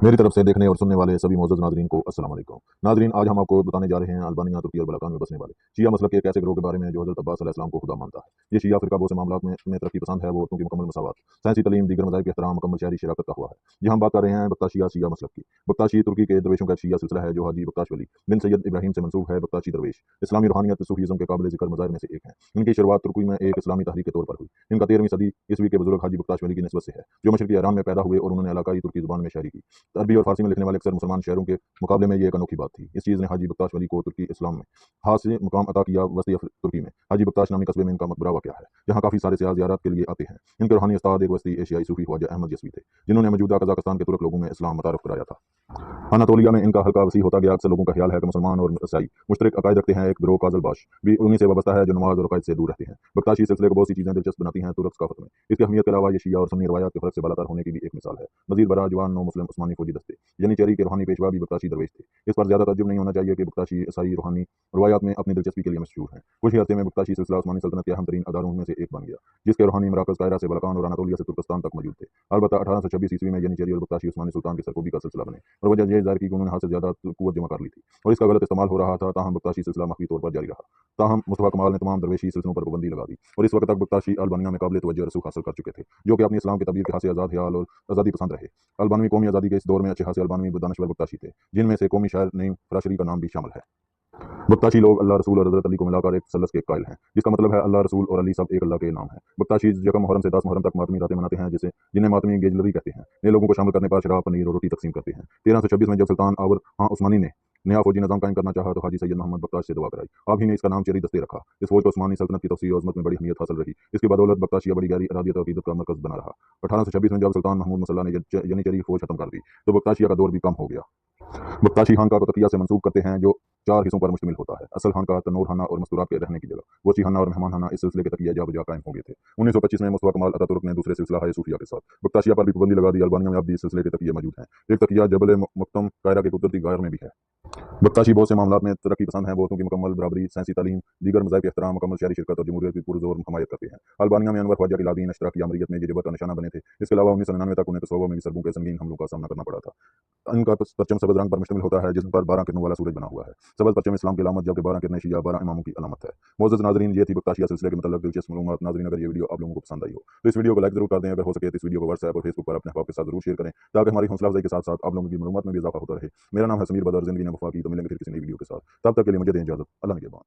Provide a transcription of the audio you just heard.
मेरी तरफ से देखने और सुनने वाले सभी मौजूद नाजरीन को अस्सलाम वालेकुम। नाजरीन, आज हम आपको बताने जा रहे हैं अल्बानिया, तुर्की और बलाकान में बसने वाले शिया मसलक के एक ऐसे गिरोह के बारे में जो हज़रत अब्बास अलैहिस्सलाम को खुदा मानता है। ये शिया फ़िरका बहुत से मामलात में तरक्की पसंद है, वो औरतों की मुकम्मल मसावत, साइंसी तालीम, दीगर मज़ाहिब के एहतराम, मुकम्मल शहरी शराकत का हुआ है। जी, हम बात कर रहे हैं बख्ताशिया शिया मसलक की। बख्ताशी तुर्की के दरवेशों का एक शिया सिलसिला है जो हाजी बख्ताश वली बिन सैयद इब्राहीम से मंसूब है। बख्ताशी दरवेश इस्लामी रूहानियत सूफीज़्म के काबिल ज़िक्र मज़ाहिर में से एक हैं। इनकी शुरुआत तुर्की में एक इस्लामी तहरीक के तौर पर हुई। इनका 13वीं सदी ईस्वी के बुजुर्ग हाजी बख्ताश वली की निस्बत से है, जो मशरक़ी ईरान में पैदा हुए और उन्होंने इलाकाई तुर्की ज़ुबान में शायरी की। अरबी और फारसी में लिखने वाले अक्सर मुसलमान शहरों के मुकाबले में ये एक अनोखी बात थी। इस चीज़ ने हाजी बख्ताश वली को तुर्की इस्लाम में खास मुकाम अता किया। वस्ती तुर्की में हाजी बख्ताश नामी कस्बे में इनका मकबरा वाक़या है, जहाँ काफ़ी सारे सियाह ज़ियारत के लिए आते हैं। इनके रूहानी उस्ताद एक वस्ती एशियाई सूफी ख्वाजा अहमद यस्वी थे, जिन्होंने मौजूदा कज़ाकिस्तान के तुर्क लोगों में इस्लाम मुतारफ़ कराया था। अनातोलिया में इनका हल्का वसी होता गया। अक्सर लोगों का ख्याल है कि मुसलमान और ईसाई मुश्तरक अकायद रखते हैं। एक गिरोह काज़लबाश भी उन्हीं से वाबस्ता है जो नमाज और अकायद से दूर रहते हैं। बख्ताशी सिलसिले को बहुत सी चीज़ें दिलचस्प बनाती हैं तुर्क सकाफत में। इसकी अहमियत के अलावा ये शिया और सुन्नी रवायात के फ़र्क से बालातर होने की भी एक मिसाल है। मज़ीद बरा जवान नौ मुस्लिम उस्मानी फौजी दस्ते यनीचेरी के रूहानी पेशवा भी बख्ताशी दरवेश थे। इस पर ज़्यादा तज्जुब नहीं होना चाहिए कि बख्ताशी ईसाई रूहानी रवायात में अपनी दिलचस्पी के लिए मशहूर हैं। कुछ ही अरसे में बख्ताशी सिलसिला उस्मानी सल्तनत के अहम तरीन अदारों में से एक बन गया, जिसके रूहानी मराकज़ कायरा से बलकान और अनातोलिया से तुर्कस्तान तक मौजूद थे। अलबत्ता 1826 ईस्वी में यनीचेरी और बख्ताशी उस्मानी सुल्तान के सरकोबी का सिलसिला बने, और वजह यह ज़ाहिर की कि उन्होंने हाथ से ज़्यादा कुव्वत जमा कर ली थी और इसका गलत इस्तेमाल हो रहा था। ताहम बख्ताशी सिलसिला मख्फी तौर पर जारी रहा। ताहम मुस्तफ़ा कमाल ने तमाम दरवेशी सिलसिलों पर पाबंदी लगा दी और इस वक्त तक बख्ताशी अल्बानिया में काबिल तवज्जो रसूख हासिल कर चुके थे, जो कि अपनी इस्लाम के तबलीग के खासे आज़ाद ख्याल और आज़ादी पसंद रहे। अल्बानवी कौमी आज़ादी के इस दौर में अच्छे खासे अल्बानवी दानश्वर बख्ताशी थे, जिनमें से कौमी शायर नईम फराशरी का नाम भी शामिल है। बख्ताशी लोग अल्लाह रसूल और हज़रत अली को मिलाकर एक सलस के कायल हैं, जिसका मतलब है अल्लाह रसूल और अली सब एक अल्लाह के नाम है। बख्ताशी यकम मुहर्रम से 10 मुहर्रम तक मातमी रातें मनाते हैं, जिन्हें मातमी गेजलरी कहते हैं। नए लोगों को शामिल करने पर शराब, पनीर और रोटी तकसीम करते हैं। 1326 में जब सुल्तान आवर हाँ उस्मानी ने नया फौजी निज़ाम कायम करना चाहा तो हाजी सैयद मोहम्मद बख्ताश से दुआ कराई। आप ही ने इसका नाम चेरी दस्ते रखा। इस फौज को उस्मानी सल्तनत की तवसीय और अज़मत में बड़ी अहमियत हासिल रही। इसकी बदौलत बख्ताशिया बड़ी गहरी अरादियत और अकीदत का मरकज़ बना रहा। 1826 में जब सुल्तान महमूद मसल्ला ने यनीचेरी फौज खत्म कर दी तो बख्ताशिया का दौर भी कम हो गया। बख्ताशी खानका को तकिया से मंसूब करते हैं, जो 4 हिस्सों पर मुश्तमिल होता है। असल खानका, तन्नूर खाना और मस्तूरात के रहने की जगह, वसी खाना और मेहमान खाना इस सिलसिले के तकिया जा बजा कायम हो गए थे। 1925 में मुस्तफा कमाल अतातुर्क ने दूसरे सिलसिला है सूफिया के साथ बख्ताशिया पर भी पाबंदी लगा दी। अल्बानिया में अब भी इस सिलसिले के तकिए मौजूद हैं। एक तकिया जबल मुक्तम कायरा के कुदरती गायर में भी है। बख्ताशी बहुत से मामलात में तरक्की पसंद हैं। बहुतों की मुकम्मल बराबरी, साइंसी तालीम, दीगर मज़ाहिब के एहतराम, मुकम्मल शहरी शिरकत और जमहूरियत की पुरज़ोर हमायत करते हैं। अल्बानिया में अनवर ख्वाजा के लादीन अशतराकी अमरीयत में ये का निशाना बने थे। इसके अलावा 1999 तक उन्हें कोसोवो में भी सर्बों के संगीन हमलों का सामना करना पड़ा था। इनका परचम सब्ज़ रंग पर मुश्तमिल होता है, जिस पर 12 किरणों वाला सूरज बना हुआ है। सब्ज़ परचम इस्लाम की अलामत, जबकि 12 किरणें शिया 12 इमामों की अलामत है। मोअज़्ज़ज़ नाज़रीन, ये थी बख्ताशिया सिलसिले के मतलब दिलचस्प मालूमात। नाज़रीन, अगर ये वीडियो आप लोगों को पसंद आई हो तो इस वीडियो को लाइक ज़रूर कर दें। अगर हो सके तो इस वीडियो को व्हाट्सएप और फेसबुक पर अपने अहबाब के साथ ज़रूर शेयर करें, ताकि हमारी हौसला अफजाई के साथ साथ आप लोगों की मालूमात में भी इजाफा होता रहे। मेरा नाम है समीर बदर, ज़िंदगी में वफा की। तो मिलेंगे फिर किसी नई वीडियो के साथ। तब तक के लिए मुझे दें इजाज़त। अल्लाह निगहबान।